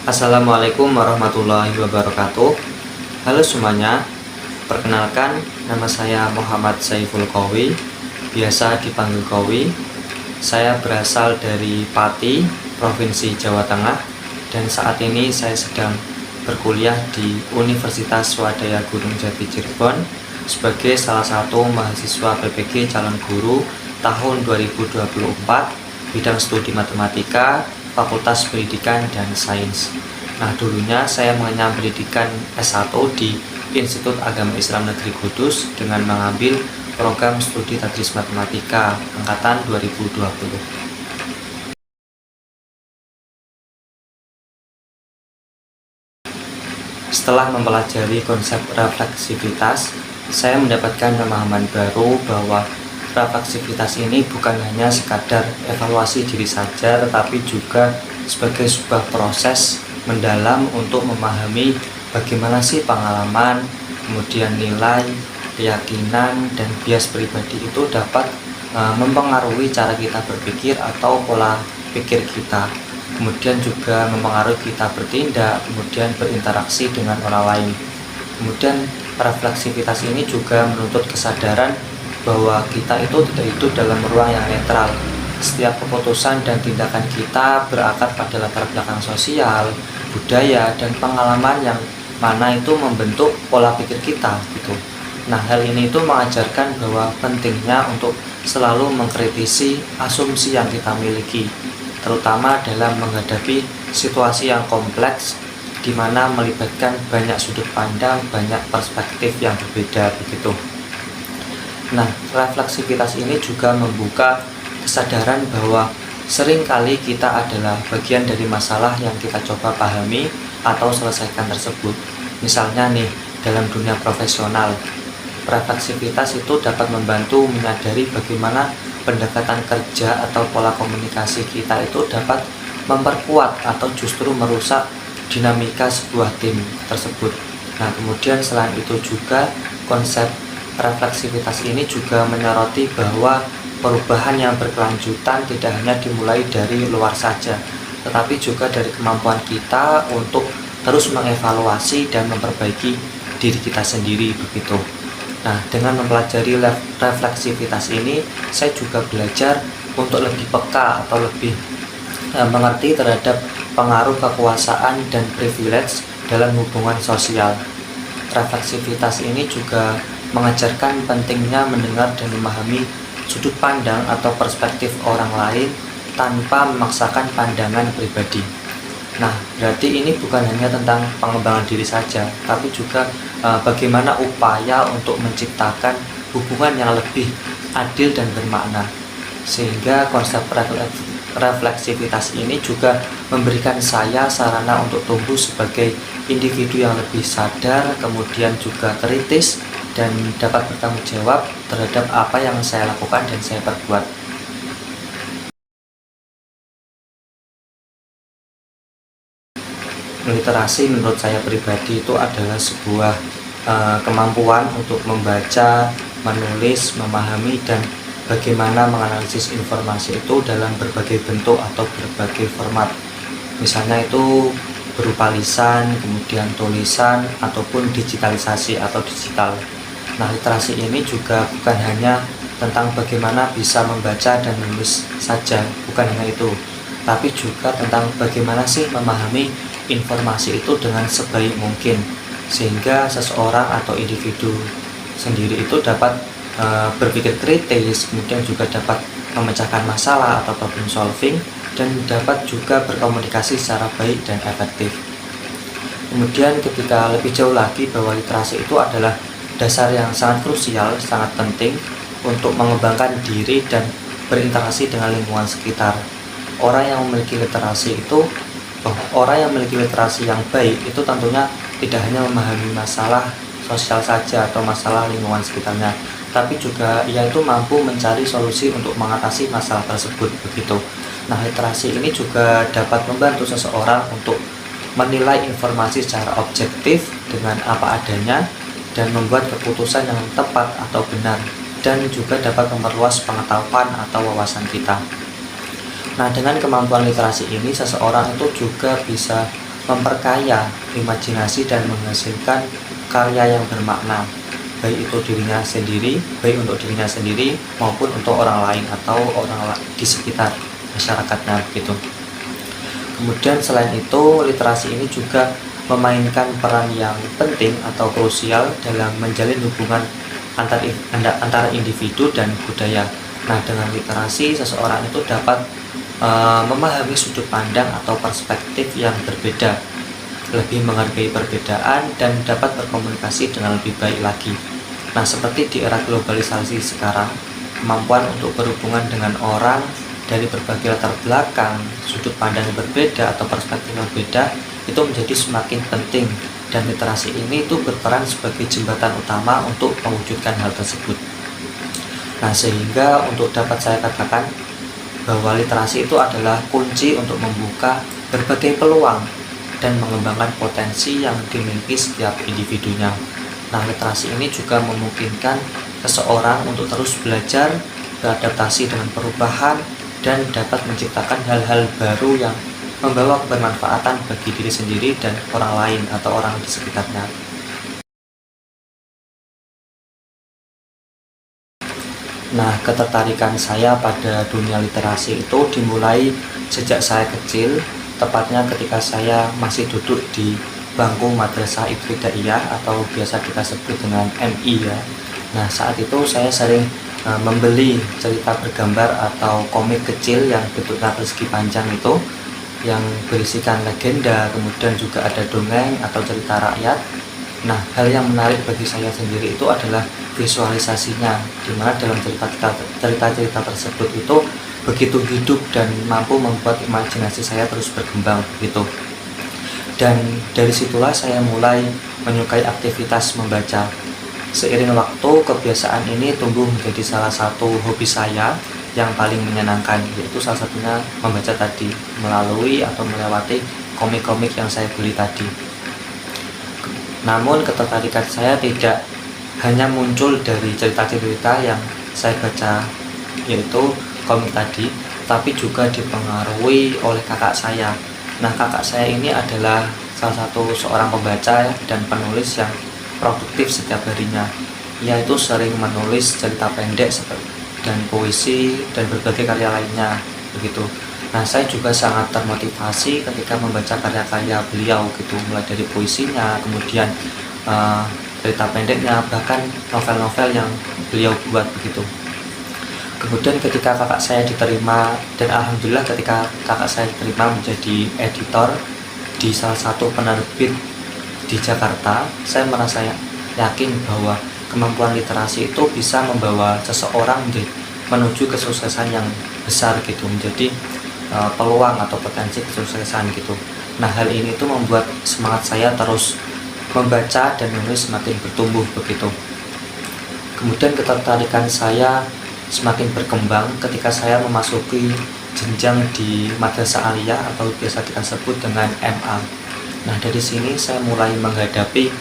Assalamualaikum warahmatullahi wabarakatuh. Halo semuanya, perkenalkan nama saya Muhammad Saiful Kowi, biasa dipanggil Kowi. Saya berasal dari Pati, Provinsi Jawa Tengah, dan saat ini saya sedang berkuliah di Universitas Swadaya Gunung Jati Cirebon sebagai salah satu mahasiswa PPG calon guru tahun 2024, bidang studi matematika, Fakultas Pendidikan dan Sains. Nah, dulunya saya mengenyam pendidikan S1 di Institut Agama Islam Negeri Kudus dengan mengambil program studi Tadris Matematika angkatan 2020. Setelah mempelajari konsep refleksivitas, saya mendapatkan pemahaman baru bahwa refleksivitas ini bukan hanya sekadar evaluasi diri saja, tetapi juga sebagai sebuah proses mendalam untuk memahami bagaimana sih pengalaman, kemudian nilai, keyakinan, dan bias pribadi itu dapat mempengaruhi cara kita berpikir atau pola pikir kita. Kemudian juga mempengaruhi kita bertindak, kemudian berinteraksi dengan orang lain. Kemudian refleksivitas ini juga menuntut kesadaran bahwa kita itu tidak hidup dalam ruang yang netral. Setiap keputusan dan tindakan kita berakar pada latar belakang sosial, budaya, dan pengalaman yang mana itu membentuk pola pikir kita gitu. Nah, hal ini itu mengajarkan bahwa pentingnya untuk selalu mengkritisi asumsi yang kita miliki, terutama dalam menghadapi situasi yang kompleks di mana melibatkan banyak sudut pandang, banyak perspektif yang berbeda begitu. Nah, refleksivitas ini juga membuka kesadaran bahwa seringkali kita adalah bagian dari masalah yang kita coba pahami atau selesaikan tersebut. Misalnya nih, dalam dunia profesional, refleksivitas itu dapat membantu menyadari bagaimana pendekatan kerja atau pola komunikasi kita itu dapat memperkuat atau justru merusak dinamika sebuah tim tersebut. Nah, kemudian selain itu juga konsep refleksivitas ini juga menyoroti bahwa perubahan yang berkelanjutan tidak hanya dimulai dari luar saja, tetapi juga dari kemampuan kita untuk terus mengevaluasi dan memperbaiki diri kita sendiri begitu. Nah, dengan mempelajari refleksivitas ini, saya juga belajar untuk lebih peka atau lebih mengerti terhadap pengaruh kekuasaan dan privilege dalam hubungan sosial. Refleksivitas ini juga mengajarkan pentingnya mendengar dan memahami sudut pandang atau perspektif orang lain tanpa memaksakan pandangan pribadi. Nah, berarti ini bukan hanya tentang pengembangan diri saja, tapi juga bagaimana upaya untuk menciptakan hubungan yang lebih adil dan bermakna. Sehingga konsep refleksivitas ini juga memberikan saya sarana untuk tumbuh sebagai individu yang lebih sadar, kemudian juga kritis, dan dapat bertanggung jawab terhadap apa yang saya lakukan dan saya perbuat. Literasi menurut saya pribadi itu adalah sebuah kemampuan untuk membaca, menulis, memahami, dan bagaimana menganalisis informasi itu dalam berbagai bentuk atau berbagai format. Misalnya itu berupa lisan, kemudian tulisan, ataupun digitalisasi atau digital. Nah, literasi ini juga bukan hanya tentang bagaimana bisa membaca dan menulis saja, bukan hanya itu, tapi juga tentang bagaimana sih memahami informasi itu dengan sebaik mungkin, sehingga seseorang atau individu sendiri itu dapat berpikir kritis, kemudian juga dapat memecahkan masalah atau problem solving, dan dapat juga berkomunikasi secara baik dan efektif. Kemudian ketika lebih jauh lagi bahwa literasi itu adalah dasar yang sangat krusial, sangat penting untuk mengembangkan diri dan berinteraksi dengan lingkungan sekitar. Orang yang memiliki literasi yang baik itu tentunya tidak hanya memahami masalah sosial saja atau masalah lingkungan sekitarnya, tapi juga ia itu mampu mencari solusi untuk mengatasi masalah tersebut begitu. Nah, literasi ini juga dapat membantu seseorang untuk menilai informasi secara objektif dengan apa adanya dan membuat keputusan yang tepat atau benar, dan juga dapat memperluas pengetahuan atau wawasan kita. Nah, dengan kemampuan literasi ini, seseorang itu juga bisa memperkaya imajinasi dan menghasilkan karya yang bermakna, baik untuk dirinya sendiri maupun untuk orang lain atau di sekitar masyarakatnya gitu. Kemudian selain itu, literasi ini juga memainkan peran yang penting atau krusial dalam menjalin hubungan antara individu dan budaya. Nah, dengan literasi seseorang itu dapat memahami sudut pandang atau perspektif yang berbeda, lebih menghargai perbedaan, dan dapat berkomunikasi dengan lebih baik lagi. Nah, seperti di era globalisasi sekarang, kemampuan untuk berhubungan dengan orang dari berbagai latar belakang, sudut pandang yang berbeda atau perspektif yang berbeda itu menjadi semakin penting, dan literasi ini itu berperan sebagai jembatan utama untuk mewujudkan hal tersebut. Nah, sehingga untuk dapat saya katakan bahwa literasi itu adalah kunci untuk membuka berbagai peluang dan mengembangkan potensi yang dimiliki setiap individunya. Nah, literasi ini juga memungkinkan seseorang untuk terus belajar, beradaptasi dengan perubahan, dan dapat menciptakan hal-hal baru yang membawa kebermanfaatan bagi diri sendiri dan orang lain atau orang di sekitarnya. Nah, ketertarikan saya pada dunia literasi itu dimulai sejak saya kecil, tepatnya ketika saya masih duduk di bangku Madrasah Ibtidaiyah atau biasa kita sebut dengan MI ya. Nah, saat itu saya sering membeli cerita bergambar atau komik kecil yang bentuknya persegi panjang itu, yang berisikan legenda, kemudian juga ada dongeng atau cerita rakyat. Nah, hal yang menarik bagi saya sendiri itu adalah visualisasinya, di mana dalam cerita-cerita tersebut itu begitu hidup dan mampu membuat imajinasi saya terus berkembang begitu. Dan dari situlah saya mulai menyukai aktivitas membaca. Seiring waktu, kebiasaan ini tumbuh menjadi salah satu hobi saya yang paling menyenangkan, yaitu salah satunya membaca tadi melalui atau melewati komik-komik yang saya beli tadi. Namun ketertarikan saya tidak hanya muncul dari cerita-cerita yang saya baca, yaitu komik tadi, tapi juga dipengaruhi oleh kakak saya. Nah, kakak saya ini adalah salah satu seorang pembaca dan penulis yang produktif setiap harinya. Ia itu sering menulis cerita pendek dan puisi dan berbagai karya lainnya begitu. Nah, saya juga sangat termotivasi ketika membaca karya-karya beliau gitu, mulai dari puisinya, kemudian cerita pendeknya, bahkan novel-novel yang beliau buat begitu. Kemudian ketika kakak saya diterima, dan alhamdulillah ketika kakak saya diterima menjadi editor di salah satu penerbit di Jakarta, saya merasa yakin bahwa kemampuan literasi itu bisa membawa seseorang menuju kesuksesan yang besar gitu, menjadi peluang atau potensi kesuksesan gitu. Nah, hal ini tuh membuat semangat saya terus membaca dan menulis semakin bertumbuh begitu. Kemudian ketertarikan saya semakin berkembang ketika saya memasuki jenjang di Madrasah Aliyah atau biasa kita sebut dengan MA. Nah, dari sini saya mulai menghadapi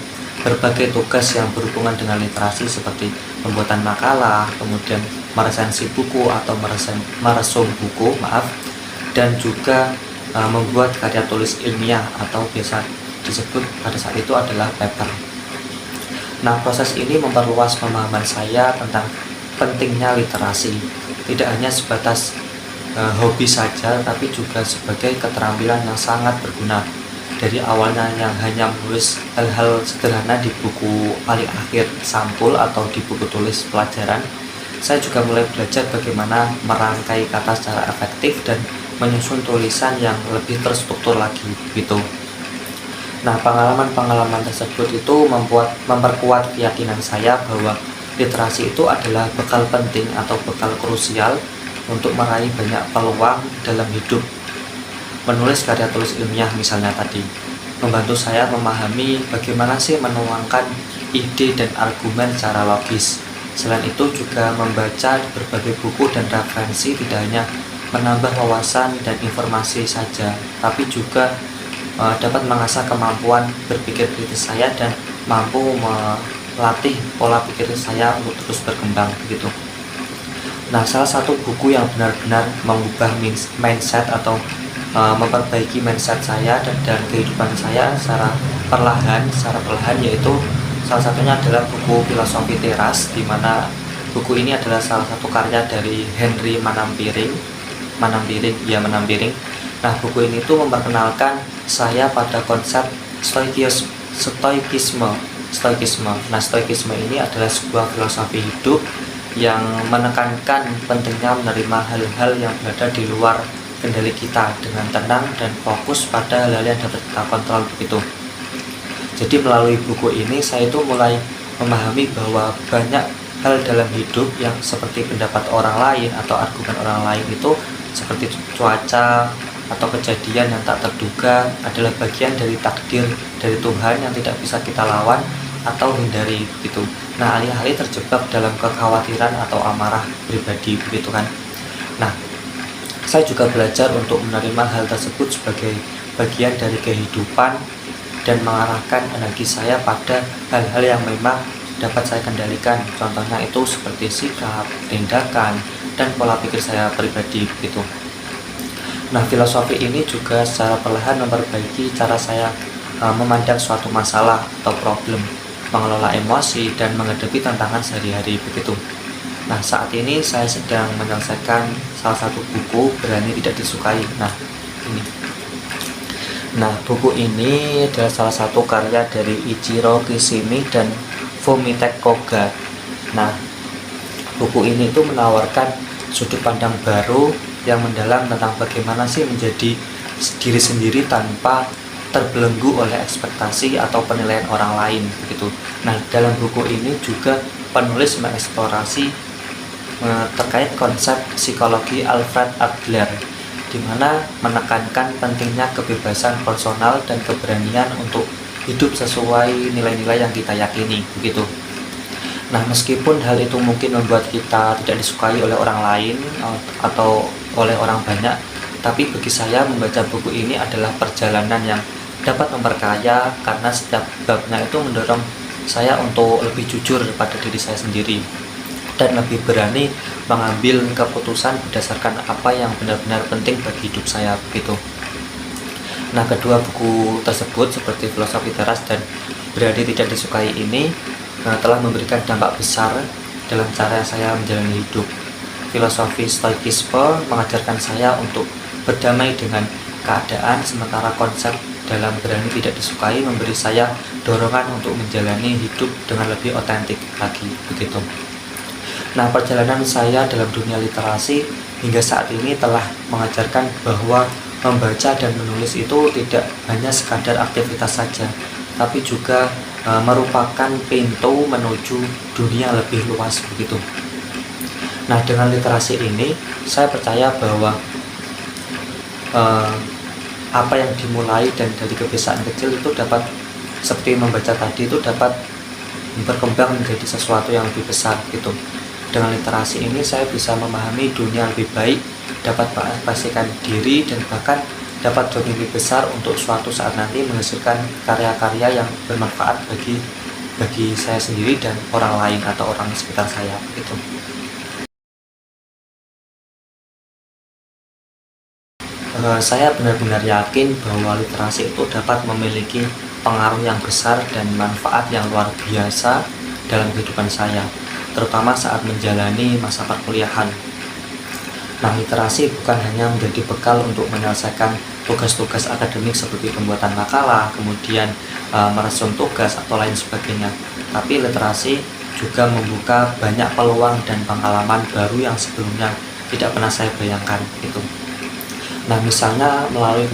berbagai tugas yang berhubungan dengan literasi seperti pembuatan makalah, kemudian meresensi buku atau meresum buku, dan juga membuat karya tulis ilmiah atau biasa disebut pada saat itu adalah paper. Nah, proses ini memperluas pemahaman saya tentang pentingnya literasi, tidak hanya sebatas hobi saja, tapi juga sebagai keterampilan yang sangat berguna. Dari awalnya yang hanya menulis hal-hal sederhana di buku paling akhir sampul atau di buku tulis pelajaran, saya juga mulai belajar bagaimana merangkai kata secara efektif dan menyusun tulisan yang lebih terstruktur lagi gitu. Nah, pengalaman-pengalaman tersebut itu memperkuat keyakinan saya bahwa literasi itu adalah bekal penting atau bekal krusial untuk meraih banyak peluang dalam hidup. Menulis karya tulis ilmiah misalnya tadi membantu saya memahami bagaimana sih menuangkan ide dan argumen secara logis. Selain itu juga membaca berbagai buku dan referensi tidak hanya menambah wawasan dan informasi saja, tapi juga dapat mengasah kemampuan berpikir kritis saya dan mampu melatih pola pikir saya untuk terus berkembang begitu. Nah, salah satu buku yang benar-benar mengubah mindset atau memperbaiki mindset saya dan kehidupan saya secara perlahan, yaitu salah satunya adalah buku Filosofi Teras, di mana buku ini adalah salah satu karya dari Henry Manampiring. Nah, buku ini tuh memperkenalkan saya pada konsep stoikisme. Nah, stoikisme ini adalah sebuah filosofi hidup yang menekankan pentingnya menerima hal-hal yang berada di luar kendali kita dengan tenang dan fokus pada hal-hal yang dapat kita kontrol begitu. Jadi melalui buku ini saya itu mulai memahami bahwa banyak hal dalam hidup yang seperti pendapat orang lain atau argumen orang lain itu seperti cuaca atau kejadian yang tak terduga adalah bagian dari takdir dari Tuhan yang tidak bisa kita lawan atau hindari begitu. Nah, alih-alih terjebak dalam kekhawatiran atau amarah pribadi begitu kan. Nah, saya juga belajar untuk menerima hal tersebut sebagai bagian dari kehidupan dan mengarahkan energi saya pada hal-hal yang memang dapat saya kendalikan. Contohnya itu seperti sikap, tindakan, dan pola pikir saya pribadi begitu. Nah, filosofi ini juga secara perlahan memperbaiki cara saya memandang suatu masalah atau problem, mengelola emosi, dan menghadapi tantangan sehari-hari begitu. Nah, saat ini saya sedang menyelesaikan salah satu buku Berani Tidak Disukai. Buku ini adalah salah satu karya dari Ichiro Kishimi dan Fumitake Koga. Nah, buku ini tuh menawarkan sudut pandang baru yang mendalam tentang bagaimana sih menjadi diri sendiri tanpa terbelenggu oleh ekspektasi atau penilaian orang lain begitu. Nah, dalam buku ini juga penulis mengeksplorasi terkait konsep psikologi Alfred Adler, di mana menekankan pentingnya kebebasan personal dan keberanian untuk hidup sesuai nilai-nilai yang kita yakini begitu. Nah, meskipun hal itu mungkin membuat kita tidak disukai oleh orang lain atau oleh orang banyak, tapi bagi saya membaca buku ini adalah perjalanan yang dapat memperkaya karena setiap babnya itu mendorong saya untuk lebih jujur pada diri saya sendiri dan lebih berani mengambil keputusan berdasarkan apa yang benar-benar penting bagi hidup saya begitu. Nah, kedua buku tersebut seperti Filosofi Teras dan Berani Tidak Disukai ini telah memberikan dampak besar dalam cara saya menjalani hidup. Filosofi Stoikisme mengajarkan saya untuk berdamai dengan keadaan, sementara konsep dalam Berani Tidak Disukai memberi saya dorongan untuk menjalani hidup dengan lebih otentik lagi begitu. Nah, perjalanan saya dalam dunia literasi hingga saat ini telah mengajarkan bahwa membaca dan menulis itu tidak hanya sekadar aktivitas saja, tapi juga merupakan pintu menuju dunia lebih luas begitu. Nah, dengan literasi ini saya percaya bahwa apa yang dimulai dan dari kebiasaan kecil itu dapat, seperti membaca tadi, itu dapat berkembang menjadi sesuatu yang lebih besar gitu. Dengan literasi ini saya bisa memahami dunia lebih baik, dapat mengekspresikan diri, dan bahkan dapat bermimpi besar untuk suatu saat nanti menghasilkan karya-karya yang bermanfaat bagi saya sendiri dan orang lain atau orang di sekitar saya gitu. Saya benar-benar yakin bahwa literasi itu dapat memiliki pengaruh yang besar dan manfaat yang luar biasa dalam kehidupan saya, terutama saat menjalani masa perkuliahan. Nah, literasi bukan hanya menjadi bekal untuk menyelesaikan tugas-tugas akademik seperti pembuatan makalah, kemudian meresum tugas atau lain sebagainya, tapi literasi juga membuka banyak peluang dan pengalaman baru yang sebelumnya tidak pernah saya bayangkan gitu. Nah, misalnya melalui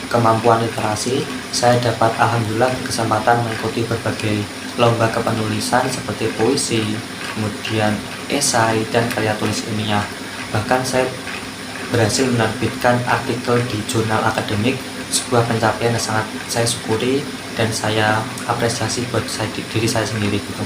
kemampuan literasi, saya dapat alhamdulillah kesempatan mengikuti berbagai lomba kepenulisan seperti puisi, kemudian esai, dan karya tulis ilmiah. Bahkan saya berhasil menerbitkan artikel di jurnal akademik, sebuah pencapaian yang sangat saya syukuri dan saya apresiasi buat diri saya sendiri gitu.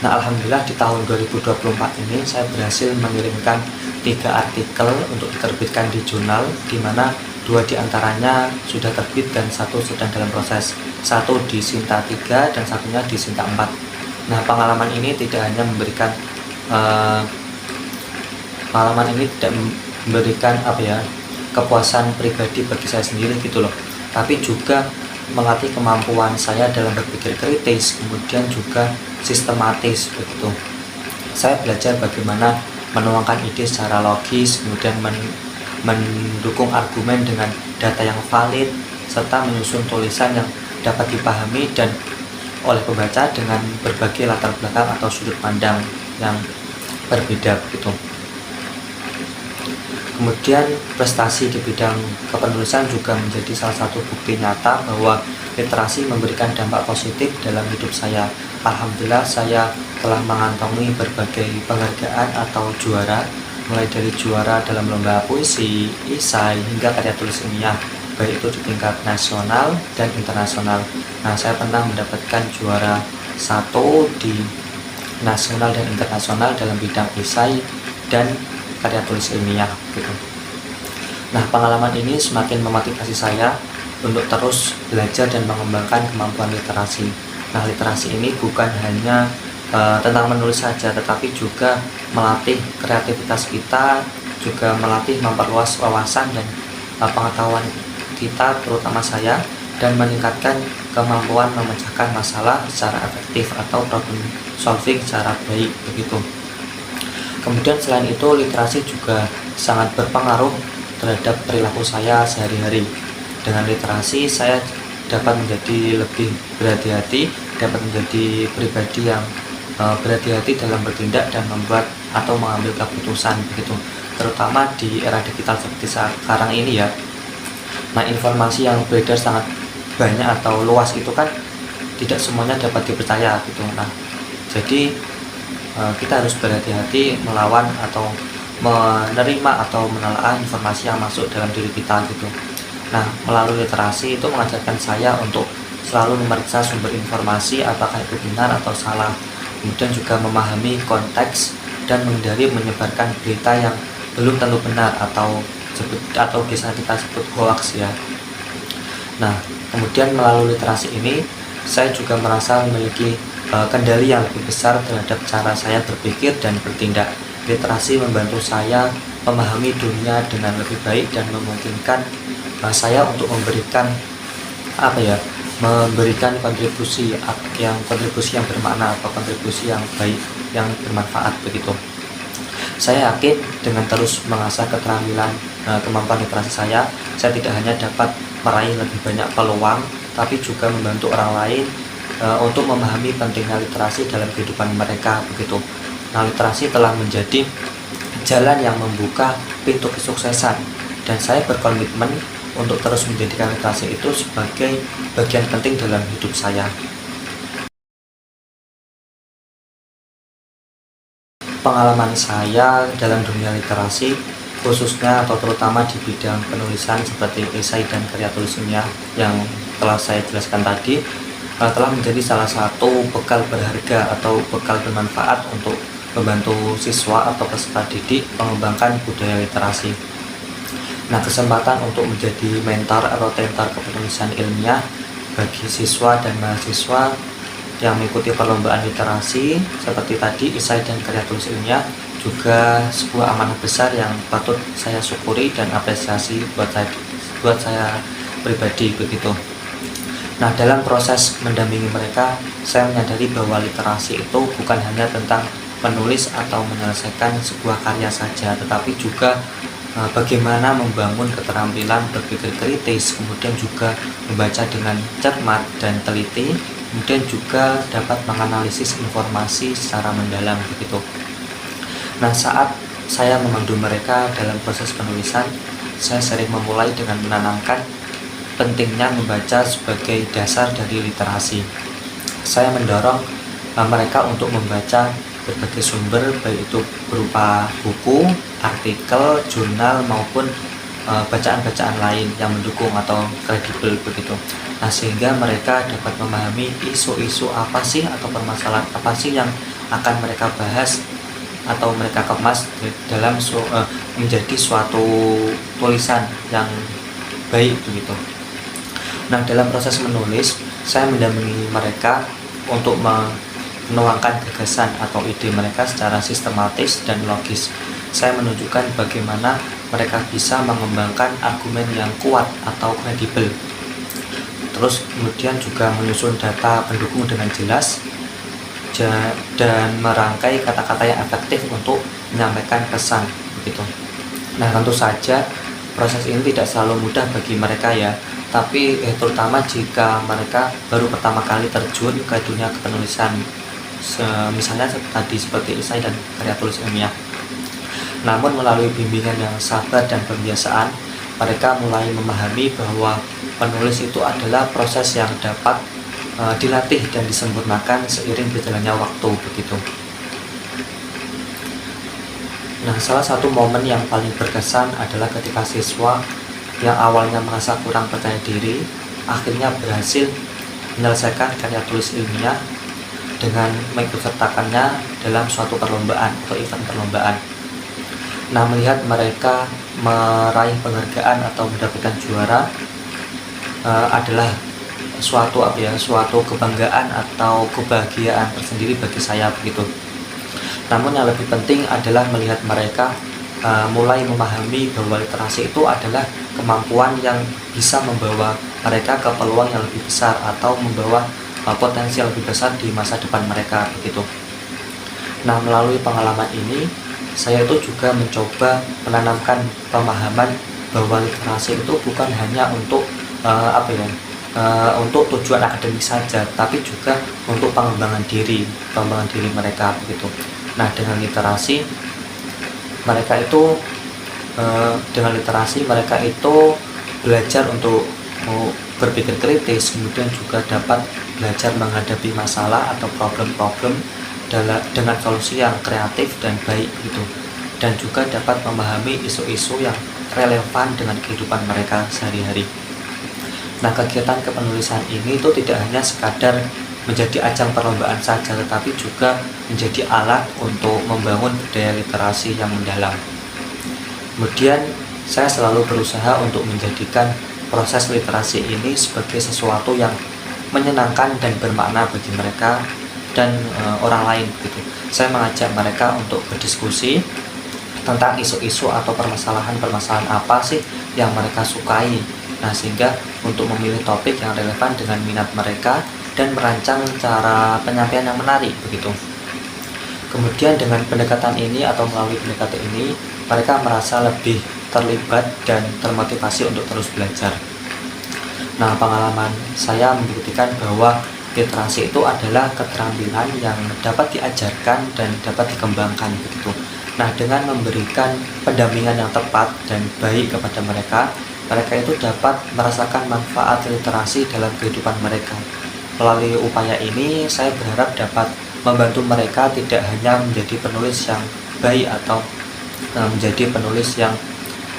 Nah, alhamdulillah di tahun 2024 ini saya berhasil mengirimkan 3 artikel untuk diterbitkan di jurnal, di mana 2 diantaranya sudah terbit dan 1 sedang dalam proses, 1 di Sinta 3 dan satunya di Sinta 4. Nah, pengalaman ini tidak hanya memberikan kepuasan pribadi bagi saya sendiri gitu loh, tapi juga melatih kemampuan saya dalam berpikir kritis, kemudian juga sistematis begitu. Saya belajar bagaimana menuangkan ide secara logis, kemudian mendukung argumen dengan data yang valid, serta menyusun tulisan yang dapat dipahami dan oleh pembaca dengan berbagai latar belakang atau sudut pandang yang berbeda gitu. Kemudian prestasi di bidang kepenulisan juga menjadi salah satu bukti nyata bahwa literasi memberikan dampak positif dalam hidup saya. Alhamdulillah saya telah mengantongi berbagai penghargaan atau juara, mulai dari juara dalam lomba puisi, esai, hingga karya tulis ilmiah, baik itu di tingkat nasional dan internasional. Nah, saya pernah mendapatkan juara 1 di nasional dan internasional dalam bidang esai dan karya tulis ilmiah gitu. Nah, pengalaman ini semakin memotivasi saya untuk terus belajar dan mengembangkan kemampuan literasi. Nah, literasi ini bukan hanya tentang menulis saja, tetapi juga melatih kreativitas kita, juga melatih memperluas wawasan dan pengetahuan kita, terutama saya, dan meningkatkan kemampuan memecahkan masalah secara efektif atau problem solving secara baik begitu. Kemudian selain itu, literasi juga sangat berpengaruh terhadap perilaku saya sehari-hari. Dengan literasi, saya dapat menjadi lebih berhati-hati, dapat menjadi pribadi yang berhati-hati dalam bertindak dan membuat atau mengambil keputusan begitu. Terutama di era digital seperti sekarang ini ya. Nah, informasi yang beredar sangat banyak atau luas itu kan tidak semuanya dapat dipercaya gitu. Nah, jadi kita harus berhati-hati melawan atau menerima atau menelaah informasi yang masuk dalam diri kita gitu. Nah, melalui literasi itu mengajarkan saya untuk selalu memeriksa sumber informasi apakah itu benar atau salah, kemudian juga memahami konteks dan menghindari menyebarkan berita yang belum tentu benar atau bisa kita sebut hoax ya. Nah, kemudian melalui literasi ini saya juga merasa memiliki kendali yang lebih besar terhadap cara saya berpikir dan bertindak. Literasi membantu saya memahami dunia dengan lebih baik dan memungkinkan saya untuk memberikan kontribusi yang bermakna atau kontribusi yang baik, yang bermanfaat begitu. Saya yakin dengan terus mengasah keterampilan kemampuan literasi saya tidak hanya dapat meraih lebih banyak peluang, tapi juga membantu orang lain untuk memahami pentingnya literasi dalam kehidupan mereka begitu. Nah, literasi telah menjadi jalan yang membuka pintu kesuksesan, dan saya berkomitmen untuk terus menjadikan literasi itu sebagai bagian penting dalam hidup saya. Pengalaman saya dalam dunia literasi, khususnya atau terutama di bidang penulisan seperti esai dan karya tulis ilmiah yang telah saya jelaskan tadi, telah menjadi salah satu bekal berharga atau bekal bermanfaat untuk membantu siswa atau peserta didik mengembangkan budaya literasi. Nah, kesempatan untuk menjadi mentor atau tentor kepenulisan ilmiah bagi siswa dan mahasiswa yang mengikuti perlombaan literasi seperti tadi esai dan karya tulis ilmiah juga sebuah amanah besar yang patut saya syukuri dan apresiasi buat saya pribadi begitu. Nah, dalam proses mendampingi mereka, saya menyadari bahwa literasi itu bukan hanya tentang menulis atau menyelesaikan sebuah karya saja, tetapi juga bagaimana membangun keterampilan berpikir kritis, kemudian juga membaca dengan cermat dan teliti, kemudian juga dapat menganalisis informasi secara mendalam begitu. Nah, saat saya memandu mereka dalam proses penulisan, saya sering memulai dengan menanamkan pentingnya membaca sebagai dasar dari literasi. Saya mendorong mereka untuk membaca berbagai sumber, baik itu berupa buku, artikel, jurnal, maupun bacaan-bacaan lain yang mendukung atau kredibel begitu. Nah, sehingga mereka dapat memahami isu-isu apa sih atau permasalahan apa sih yang akan mereka bahas atau mereka kemas dalam menjadi suatu tulisan yang baik begitu. Nah, dalam proses menulis, saya mendampingi mereka untuk menuangkan gagasan atau ide mereka secara sistematis dan logis. saya menunjukkan bagaimana mereka bisa mengembangkan argumen yang kuat atau kredibel. Terus kemudian juga menyusun data pendukung dengan jelas dan merangkai kata-kata yang efektif untuk menyampaikan pesan begitu. Nah, tentu saja proses ini tidak selalu mudah bagi mereka ya, tapi terutama jika mereka baru pertama kali terjun ke dunia kepenulisan, misalnya tadi seperti esai dan karya tulis ilmiah. Namun melalui bimbingan yang sabar dan pembiasaan, mereka mulai memahami bahwa penulis itu adalah proses yang dapat dilatih dan disempurnakan seiring berjalannya waktu begitu. Nah, salah satu momen yang paling berkesan adalah ketika siswa yang awalnya merasa kurang percaya diri akhirnya berhasil menyelesaikan karya tulis ilmiah dengan mengikutsertakannya dalam suatu perlombaan atau event perlombaan. Nah, melihat mereka meraih penghargaan atau mendapatkan juara adalah suatu kebanggaan atau kebahagiaan tersendiri bagi saya begitu. Namun yang lebih penting adalah melihat mereka mulai memahami bahwa literasi itu adalah kemampuan yang bisa membawa mereka ke peluang yang lebih besar atau membawa potensi yang lebih besar di masa depan mereka begitu. Nah, melalui pengalaman ini saya itu juga mencoba menanamkan pemahaman bahwa literasi itu bukan hanya untuk untuk tujuan akademik saja, tapi juga untuk pengembangan diri mereka begitu. Nah, dengan literasi mereka itu belajar untuk berpikir kritis, kemudian juga dapat belajar menghadapi masalah atau problem-problem dengan solusi yang kreatif dan baik gitu, dan juga dapat memahami isu-isu yang relevan dengan kehidupan mereka sehari-hari. Nah, kegiatan kepenulisan ini itu tidak hanya sekadar menjadi ajang perlombaan saja, tetapi juga menjadi alat untuk membangun budaya literasi yang mendalam. Kemudian saya selalu berusaha untuk menjadikan proses literasi ini sebagai sesuatu yang menyenangkan dan bermakna bagi mereka dan orang lain begitu. Saya mengajak mereka untuk berdiskusi tentang isu-isu atau permasalahan apa sih yang mereka sukai. Nah, sehingga untuk memilih topik yang relevan dengan minat mereka dan merancang cara penyampaian yang menarik begitu. Kemudian dengan pendekatan ini atau melalui pendekatan ini, mereka merasa lebih terlibat dan termotivasi untuk terus belajar. Nah, pengalaman saya membuktikan bahwa literasi itu adalah keterampilan yang dapat diajarkan dan dapat dikembangkan begitu. Nah, dengan memberikan pendampingan yang tepat dan baik kepada mereka itu dapat merasakan manfaat literasi dalam kehidupan mereka. Melalui upaya ini, saya berharap dapat membantu mereka tidak hanya menjadi penulis yang baik atau menjadi penulis yang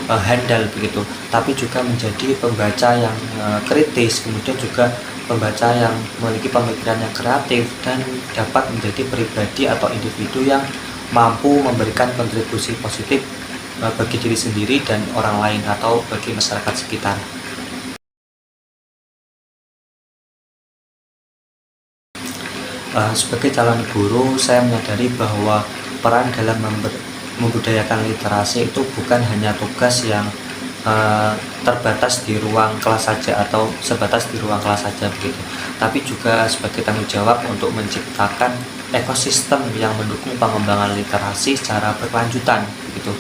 handal begitu, tapi juga menjadi pembaca yang kritis, kemudian juga pembaca yang memiliki pemikiran yang kreatif dan dapat menjadi pribadi atau individu yang mampu memberikan kontribusi positif bagi diri sendiri dan orang lain atau bagi masyarakat sekitar. Sebagai calon guru, saya menyadari bahwa peran dalam membudayakan literasi itu bukan hanya tugas yang terbatas di ruang kelas saja atau sebatas di ruang kelas saja begitu, tapi juga sebagai tanggung jawab untuk menciptakan ekosistem yang mendukung pengembangan literasi secara berkelanjutan begitu.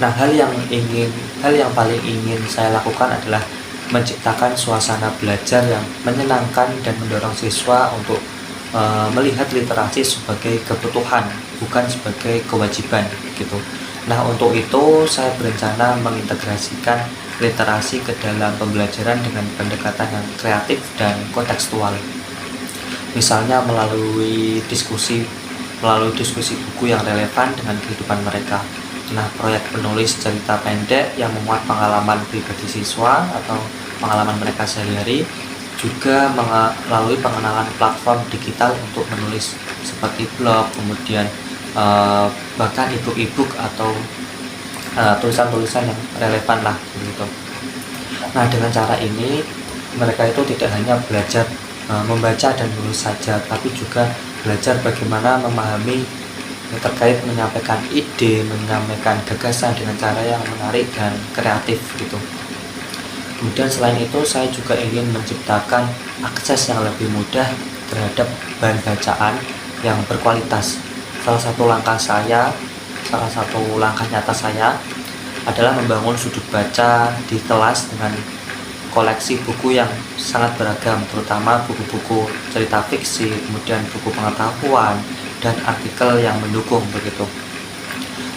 Nah, hal yang paling ingin saya lakukan adalah menciptakan suasana belajar yang menyenangkan dan mendorong siswa untuk melihat literasi sebagai kebutuhan, bukan sebagai kewajiban gitu. Nah, untuk itu saya berencana mengintegrasikan literasi ke dalam pembelajaran dengan pendekatan yang kreatif dan kontekstual. Misalnya melalui diskusi buku yang relevan dengan kehidupan mereka. Nah, proyek penulis cerita pendek yang memuat pengalaman pribadi siswa atau pengalaman mereka sehari-hari, juga melalui pengenalan platform digital untuk menulis seperti blog, kemudian bahkan e-book atau tulisan-tulisan yang relevan lah begitu. Nah, dengan cara ini mereka itu tidak hanya belajar membaca dan menulis saja, tapi juga belajar bagaimana memahami terkait menyampaikan ide, menyampaikan gagasan dengan cara yang menarik dan kreatif gitu. Kemudian selain itu saya juga ingin menciptakan akses yang lebih mudah terhadap bahan bacaan yang berkualitas. Salah satu langkah nyata saya adalah membangun sudut baca di kelas dengan koleksi buku yang sangat beragam, terutama buku-buku cerita fiksi, kemudian buku pengetahuan, dan artikel yang mendukung begitu.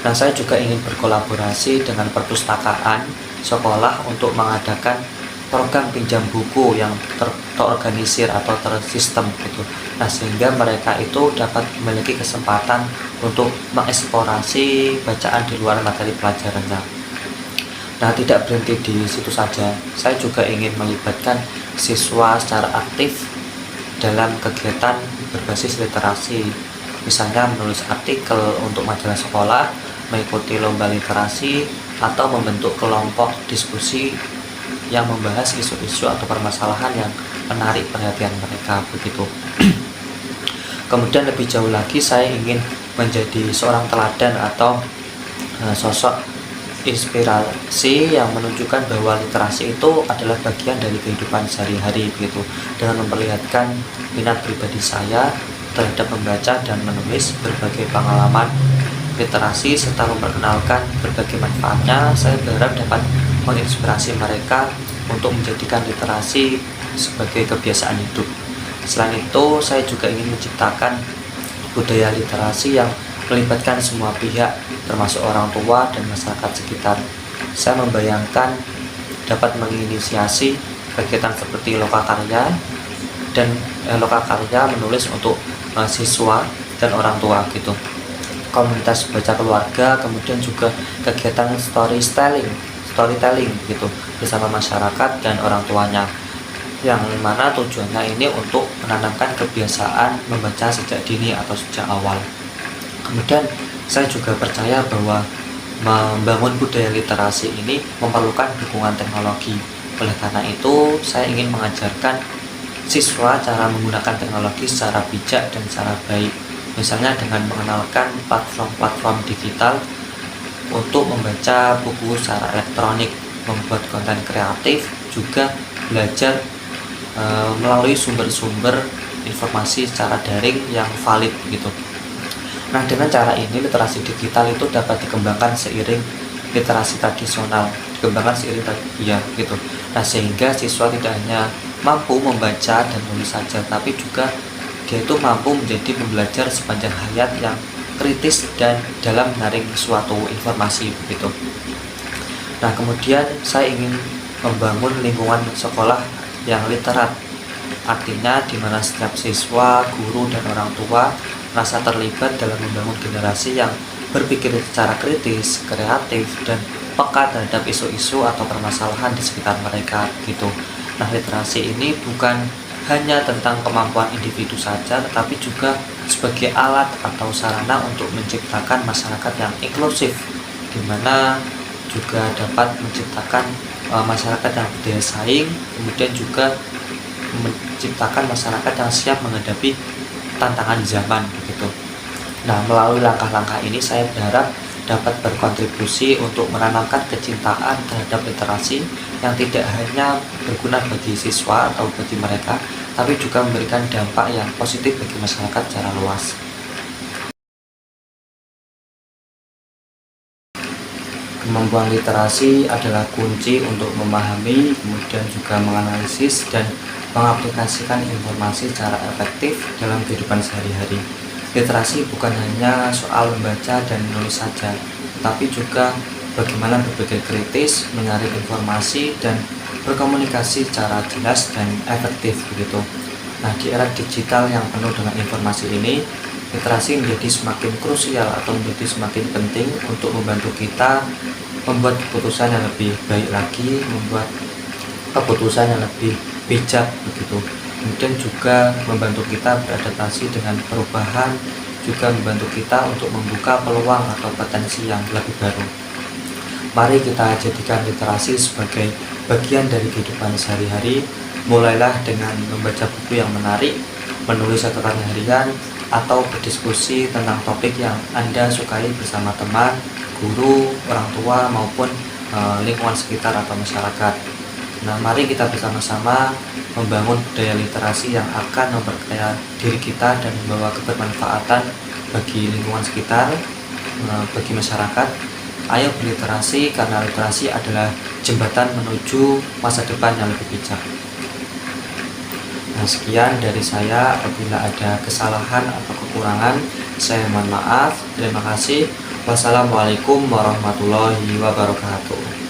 Nah, saya juga ingin berkolaborasi dengan perpustakaan sekolah untuk mengadakan program pinjam buku yang terorganisir atau tersistem gitu. Nah, sehingga mereka itu dapat memiliki kesempatan untuk mengeksplorasi bacaan di luar materi pelajarannya. Nah, tidak berhenti di situ saja. Saya juga ingin melibatkan siswa secara aktif dalam kegiatan berbasis literasi. Misalnya menulis artikel untuk majalah sekolah, mengikuti lomba literasi, atau membentuk kelompok diskusi yang membahas isu-isu atau permasalahan yang menarik perhatian mereka begitu. Kemudian lebih jauh lagi saya ingin menjadi seorang teladan atau sosok inspirasi yang menunjukkan bahwa literasi itu adalah bagian dari kehidupan sehari-hari begitu, dengan memperlihatkan minat pribadi saya terhadap membaca dan menulis berbagai pengalaman literasi serta memperkenalkan berbagai manfaatnya. Saya berharap dapat menginspirasi mereka untuk menjadikan literasi sebagai kebiasaan hidup. Selain itu, saya juga ingin menciptakan budaya literasi yang melibatkan semua pihak, termasuk orang tua dan masyarakat sekitar. Saya membayangkan dapat menginisiasi kegiatan seperti lokakarya dan lokakarya menulis untuk siswa dan orang tua gitu. Komunitas baca keluarga, kemudian juga kegiatan storytelling gitu bersama masyarakat dan orang tuanya, yang mana tujuannya ini untuk menanamkan kebiasaan membaca sejak dini atau sejak awal. Kemudian saya juga percaya bahwa membangun budaya literasi ini memerlukan dukungan teknologi. Oleh karena itu, saya ingin mengajarkan siswa cara menggunakan teknologi secara bijak dan secara baik. Misalnya dengan mengenalkan platform-platform digital untuk membaca buku secara elektronik, membuat konten kreatif, juga belajar melalui sumber-sumber informasi secara daring yang valid gitu. Nah, dengan cara ini literasi digital itu dapat dikembangkan seiring literasi tradisional, gitu. Nah, sehingga siswa tidak hanya mampu membaca dan menulis saja, tapi juga dia itu mampu menjadi pembelajar sepanjang hayat yang kritis dan dalam menyaring suatu informasi begitu. Nah, kemudian saya ingin membangun lingkungan sekolah yang literat, artinya di mana setiap siswa, guru, dan orang tua merasa terlibat dalam membangun generasi yang berpikir secara kritis, kreatif, dan peka terhadap isu-isu atau permasalahan di sekitar mereka gitu. Nah, literasi ini bukan hanya tentang kemampuan individu saja, tetapi juga sebagai alat atau sarana untuk menciptakan masyarakat yang inklusif, di mana juga dapat menciptakan masyarakat yang berdaya saing, kemudian juga menciptakan masyarakat yang siap menghadapi tantangan zaman begitu. Nah, melalui langkah-langkah ini saya berharap dapat berkontribusi untuk menanamkan kecintaan terhadap literasi yang tidak hanya berguna bagi siswa atau bagi mereka, tapi juga memberikan dampak yang positif bagi masyarakat secara luas. Kemampuan literasi adalah kunci untuk memahami, kemudian juga menganalisis dan mengaplikasikan informasi secara efektif dalam kehidupan sehari-hari. Literasi bukan hanya soal membaca dan menulis saja, tapi juga bagaimana berpikir kritis, menyaring informasi, dan berkomunikasi secara jelas dan efektif begitu. Nah, di era digital yang penuh dengan informasi ini, literasi menjadi semakin krusial atau menjadi semakin penting untuk membantu kita membuat keputusan yang lebih baik lagi, membuat keputusan yang lebih bijak begitu. Kemudian juga membantu kita beradaptasi dengan perubahan, juga membantu kita untuk membuka peluang atau potensi yang lebih baru. Mari kita jadikan literasi sebagai bagian dari kehidupan sehari-hari. Mulailah dengan membaca buku yang menarik, menulis catatan harian, atau berdiskusi tentang topik yang Anda sukai bersama teman, guru, orang tua, maupun lingkungan sekitar atau masyarakat. Nah, mari kita bersama-sama membangun budaya literasi yang akan memperkaya diri kita dan membawa kebermanfaatan bagi lingkungan sekitar, bagi masyarakat. Ayo berliterasi, karena literasi adalah jembatan menuju masa depan yang lebih bijak. Nah, sekian dari saya. Apabila ada kesalahan atau kekurangan, saya mohon maaf. Terima kasih. Wassalamualaikum warahmatullahi wabarakatuh.